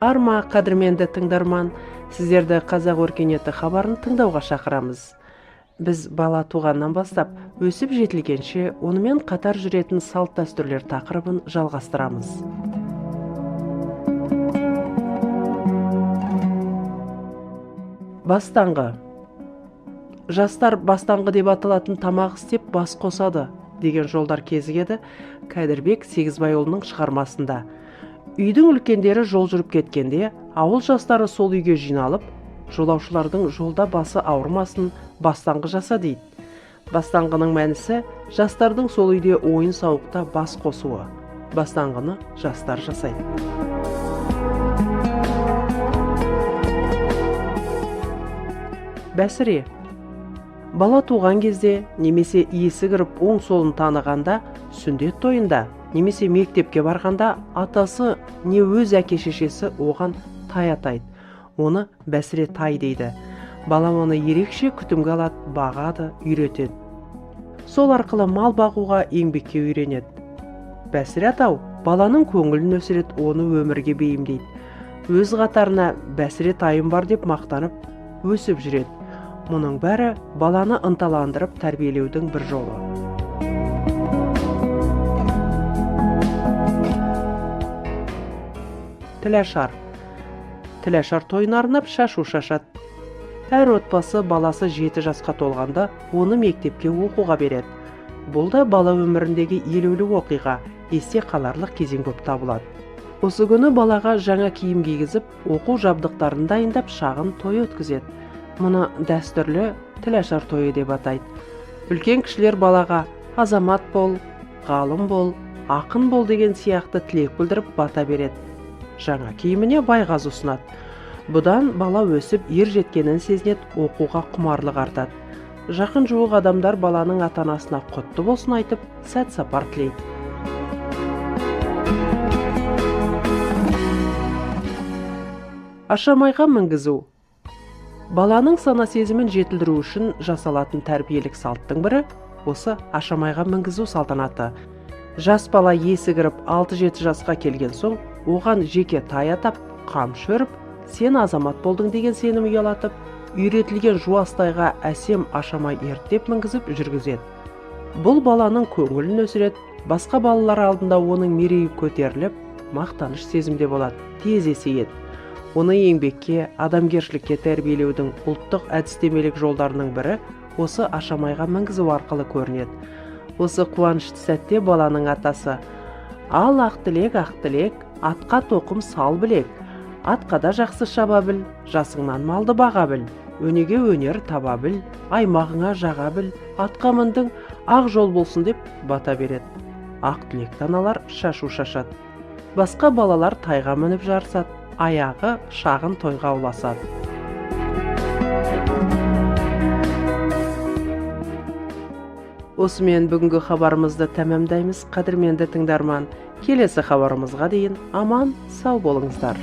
Арма қадірменді тыңдарман, сіздерді қазақ өркениеті хабарын тыңдауға шақырамыз. Біз бала туғаннан бастап, өсіп жетілгенше, онымен қатар жүретін салт дәстүрлер тақырыбын жалғастырамыз. Бастаңғы. Жастар бастаңғы деп аталатын тамақ істеп бас қосады деген жолдар кезігеді Кәдірбек Сегізбайұлының шығармасында. Үйдің үлкендері жол жүріп кеткенде, ауыл жастары сол үйге жиналып, жолаушылардың жолда басы ауырмасын бастаңғы жаса дейді. Бастаңғының мәнісі жастардың сол үйде ойын сауықта бас қосуы. Бастаңғыны жастар жасайды. Бәсіре. Бала туған кезде, немесе иесі кіріп оң солын танығанда, сүндет тойында, немесе мектепке барғанда атасы не өз әке-шешесі оған тай атайды. Оны бәсіре тай дейді. Бала оны ерекше күтімге алады, бағады, үйретеді. Сол арқылы мал бағуға, еңбекке үйренеді. Бәсіре атау баланың көңілін өсіреді, оны өмірге бейімдейді. Өз қатарына бәсіре тайым бар деп мақтанып, өсіп жүреді. Мұның бәрі баланы ынталандырып тәрбиелеудің бір жолы. Тіләшар. Тіләшар тойын арнап шашу шашады. Әр отбасы баласы 7 жасқа толғанда оны мектепке оқуға береді. Бұл да бала өміріндегі елеулі оқиға, есте қаларлық кезең көп табылады. Осы күні балаға жаңа киім кигізіп, оқу жабдықтарын дайындап шағын той өткізеді. Мұны дәстүрлі тіләшар тойы деп атайды. Үлкен кішілер балаға азамат бол, ғалым бол, ақын бол деген сияқты тілек білдіріп бата береді. Жаңа киіміне байғазы ұсынады. Бұдан бала өсіп ер жеткенін сезінеді, оқуға құмарлық артады. Жақын жуық адамдар баланың ата-анасына құтты болсын айтып, сәт сапар тілейді. Ашамайға мінгізу. Баланың сана сезімін жетілдіру үшін жасалатын тәрбиелік салттың бірі осы ашамайға мінгізу салтанаты. Жас бала есі кіріп 6-7 жасқа келген соң, оған жеке тай атап, қамшы өріп, сен азамат болдың деген сенім ұялатып, үйретілген жуастайға әсем ашамай ерттеп мінгізіп жүргізеді. Бұл баланың көңілін өсіреді, басқа балалар алдында оның мерейі көтеріліп, мақтаныш сезімде болады, тез есейеді. Оны еңбекке, адамгершілікке тәрбиелеудің ұлттық әдістемелік жолдарының бірі осы ашамайға мінгізу арқылы көрінеді. Осы қуанышты сәтте баланың атасы: «Ал ақ тілек, атқа тоқым сал білек, атқа да жақсы шаба біл, жасыңнан малды баға біл, өнеге өнер таба біл, аймағыңа жаға біл, атқа міндің, ақ жол болсын» деп бата береді. Ақ тілек аналар шашу шашады. Басқа балалар тайға мініп жарысады, аяғы шағын тойға ұласады. Осымен бүгінгі хабарымызды тәмамдаймыз, қадірменді тыңдарман. Келесі хабарымызға дейін аман, сау болыңыздар.